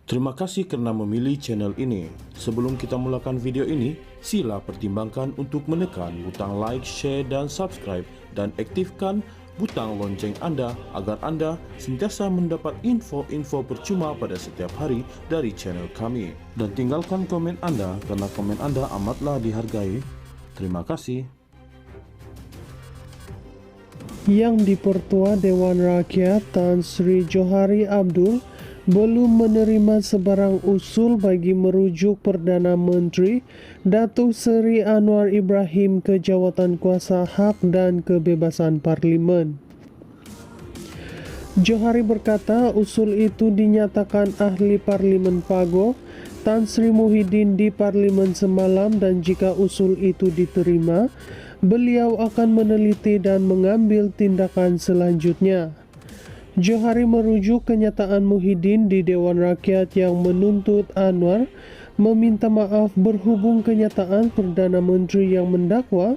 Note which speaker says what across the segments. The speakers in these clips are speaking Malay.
Speaker 1: Terima kasih karena memilih channel ini. Sebelum kita mulakan video ini, sila pertimbangkan untuk menekan butang like, share, dan subscribe, dan aktifkan butang lonceng Anda agar Anda sentiasa mendapat info-info percuma pada setiap hari dari channel kami. Dan tinggalkan komen Anda karena komen Anda amatlah dihargai. Terima kasih.
Speaker 2: Yang Dipertua Dewan Rakyat Tan Sri Johari Abdul belum menerima sebarang usul bagi merujuk Perdana Menteri Datuk Seri Anwar Ibrahim ke jawatan kuasa hak dan kebebasan parlimen. Johari berkata usul itu dinyatakan ahli parlimen Pago Tan Sri Muhyiddin di parlimen semalam, dan jika usul itu diterima, beliau akan meneliti dan mengambil tindakan selanjutnya. Johari merujuk kenyataan Muhyiddin di Dewan Rakyat yang menuntut Anwar meminta maaf berhubung kenyataan Perdana Menteri yang mendakwa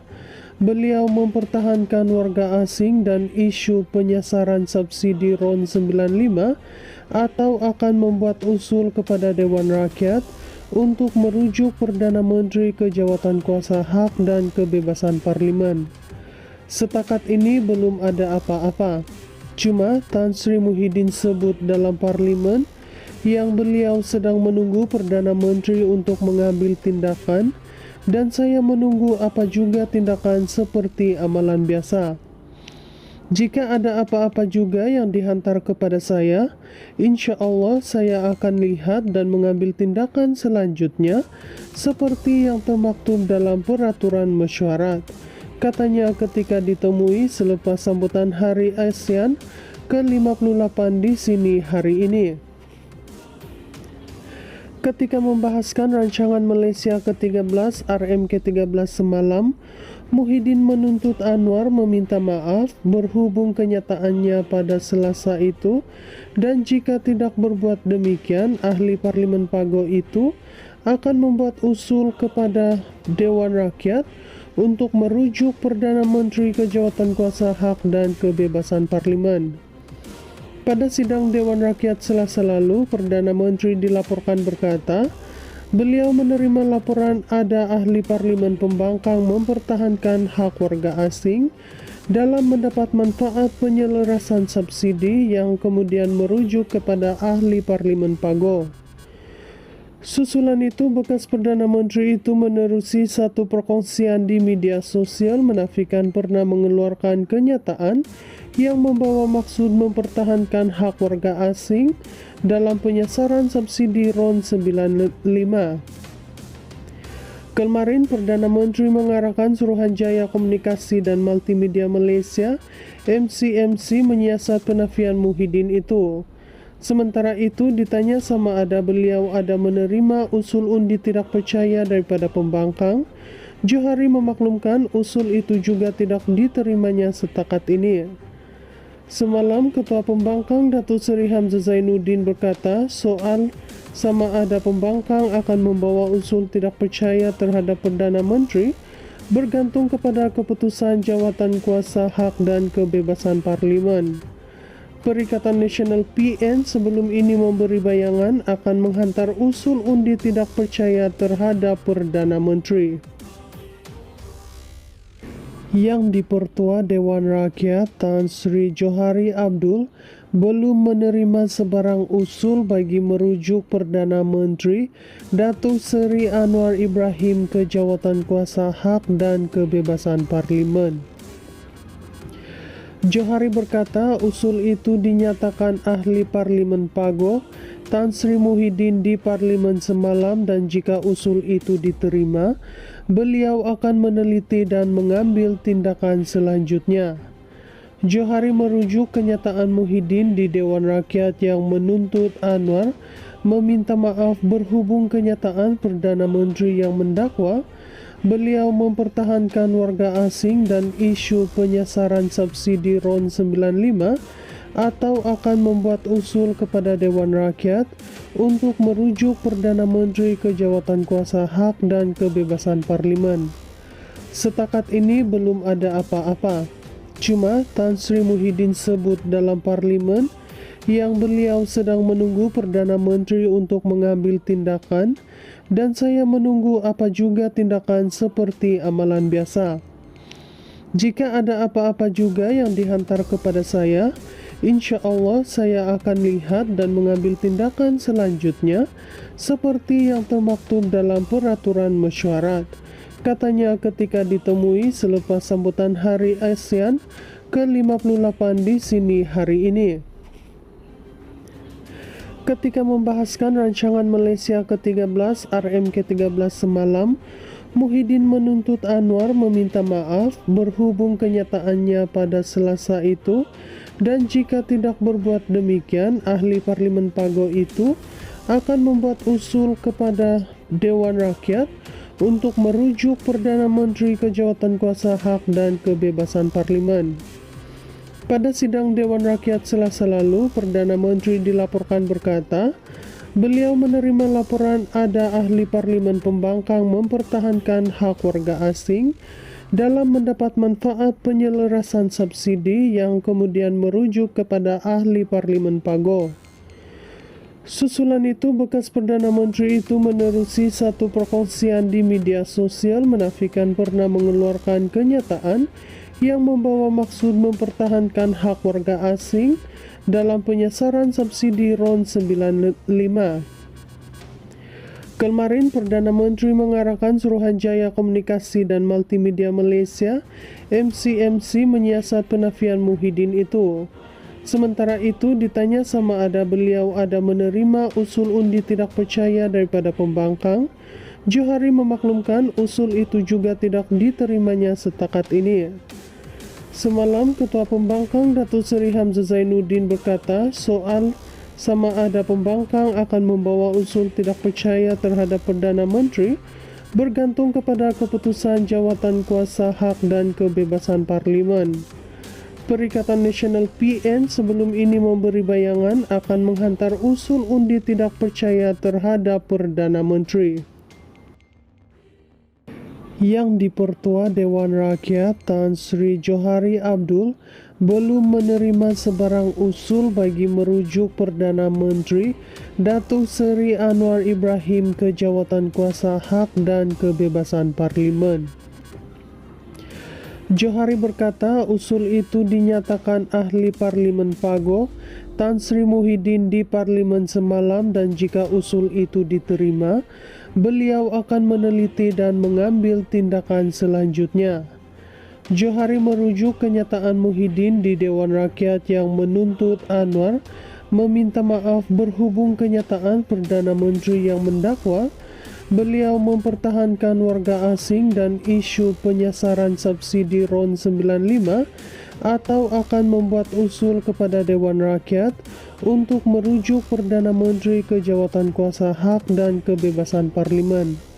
Speaker 2: beliau mempertahankan warga asing dan isu penyasaran subsidi RON 95, atau akan membuat usul kepada Dewan Rakyat untuk merujuk Perdana Menteri ke jawatan kuasa hak dan kebebasan parlimen. Setakat ini belum ada apa-apa. Cuma Tan Sri Muhyiddin sebut dalam parlimen yang beliau sedang menunggu Perdana Menteri untuk mengambil tindakan, dan saya menunggu apa juga tindakan seperti amalan biasa. Jika ada apa-apa juga yang dihantar kepada saya, insya Allah saya akan lihat dan mengambil tindakan selanjutnya seperti yang termaktub dalam peraturan mesyuarat, katanya ketika ditemui selepas sambutan Hari ASEAN ke-58 di sini hari ini. Ketika membahaskan rancangan Malaysia ke-13 RMK-13 semalam, Muhyiddin menuntut Anwar meminta maaf berhubung kenyataannya pada Selasa itu, dan jika tidak berbuat demikian, ahli parlimen Pago itu akan membuat usul kepada Dewan Rakyat untuk merujuk Perdana Menteri ke jawatan kuasa hak dan kebebasan parlimen. Pada sidang Dewan Rakyat Selasa lalu, Perdana Menteri dilaporkan berkata, beliau menerima laporan ada ahli parlimen pembangkang mempertahankan hak warga asing dalam mendapat manfaat penyelarasan subsidi, yang kemudian merujuk kepada ahli parlimen Pago. Susulan itu, bekas Perdana Menteri itu menerusi satu perkongsian di media sosial menafikan pernah mengeluarkan kenyataan yang membawa maksud mempertahankan hak warga asing dalam penyasaran subsidi RON 95. Kemarin, Perdana Menteri mengarahkan Suruhanjaya Komunikasi dan Multimedia Malaysia (MCMC) menyiasat penafian Muhyiddin itu. Sementara itu, ditanya sama ada beliau ada menerima usul undi tidak percaya daripada pembangkang, Johari memaklumkan usul itu juga tidak diterimanya setakat ini. Semalam, Ketua Pembangkang Datuk Seri Hamzah Zainuddin berkata soal sama ada pembangkang akan membawa usul tidak percaya terhadap Perdana Menteri bergantung kepada keputusan jawatan kuasa hak dan kebebasan parlimen. Perikatan Nasional PN sebelum ini memberi bayangan akan menghantar usul undi tidak percaya terhadap Perdana Menteri. Yang Dipertua Dewan Rakyat Tan Sri Johari Abdul belum menerima sebarang usul bagi merujuk Perdana Menteri Datuk Seri Anwar Ibrahim ke jawatan kuasa hak dan kebebasan parlimen. Johari berkata usul itu dinyatakan ahli parlimen Pago Tan Sri Muhyiddin di parlimen semalam, dan jika usul itu diterima, beliau akan meneliti dan mengambil tindakan selanjutnya. Johari merujuk kenyataan Muhyiddin di Dewan Rakyat yang menuntut Anwar meminta maaf berhubung kenyataan Perdana Menteri yang mendakwa beliau mempertahankan warga asing dan isu penyasaran subsidi RON 95, atau akan membuat usul kepada Dewan Rakyat untuk merujuk Perdana Menteri ke jawatan kuasa hak dan kebebasan parlimen. Setakat ini belum ada apa-apa. Cuma Tan Sri Muhyiddin sebut dalam parlimen yang beliau sedang menunggu Perdana Menteri untuk mengambil tindakan, dan saya menunggu apa juga tindakan seperti amalan biasa. Jika ada apa-apa juga yang dihantar kepada saya, insya Allah saya akan lihat dan mengambil tindakan selanjutnya seperti yang termaktub dalam peraturan mesyuarat, katanya ketika ditemui selepas sambutan Hari ASEAN ke-58 di sini hari ini. Ketika membahaskan rancangan Malaysia ke-13 RM-13 semalam, Muhyiddin menuntut Anwar meminta maaf berhubung kenyataannya pada Selasa itu, dan jika tidak berbuat demikian, ahli Parlimen Pago itu akan membuat usul kepada Dewan Rakyat untuk merujuk Perdana Menteri ke Jawatankuasa Hak dan Kebebasan Parlimen. Pada sidang Dewan Rakyat Selasa lalu, Perdana Menteri dilaporkan berkata, beliau menerima laporan ada ahli Parlimen Pembangkang mempertahankan hak warga asing dalam mendapat manfaat penyelarasan subsidi yang kemudian merujuk kepada ahli Parlimen Pago. Susulan itu, bekas Perdana Menteri itu menerusi satu perkongsian di media sosial menafikan pernah mengeluarkan kenyataan yang membawa maksud mempertahankan hak warga asing dalam penyasaran subsidi RON 95. Kemarin, Perdana Menteri mengarahkan Suruhanjaya Komunikasi dan Multimedia Malaysia (MCMC) menyiasat penafian Muhyiddin itu. Sementara itu, ditanya sama ada beliau ada menerima usul undi tidak percaya daripada pembangkang, Johari memaklumkan usul itu juga tidak diterimanya setakat ini. Semalam, Ketua Pembangkang Datuk Seri Hamzah Zainuddin berkata soal sama ada pembangkang akan membawa usul tidak percaya terhadap Perdana Menteri bergantung kepada keputusan Jawatankuasa Hak dan Kebebasan Parlimen. Perikatan Nasional PN sebelum ini memberi bayangan akan menghantar usul undi tidak percaya terhadap Perdana Menteri. Yang Dipertua Dewan Rakyat Tan Sri Johari Abdul belum menerima sebarang usul bagi merujuk Perdana Menteri Datuk Seri Anwar Ibrahim ke Jawatankuasa Hak dan Kebebasan Parlimen. Johari berkata usul itu dinyatakan ahli Parlimen Pago Tan Sri Muhyiddin di Parlimen semalam, dan jika usul itu diterima, beliau akan meneliti dan mengambil tindakan selanjutnya. Johari merujuk kenyataan Muhyiddin di Dewan Rakyat yang menuntut Anwar meminta maaf berhubung kenyataan Perdana Menteri yang mendakwa beliau mempertahankan warga asing dan isu penyasaran subsidi RON 95, atau akan membuat usul kepada Dewan Rakyat untuk merujuk Perdana Menteri ke Jawatankuasa Hak dan Kebebasan Parlimen.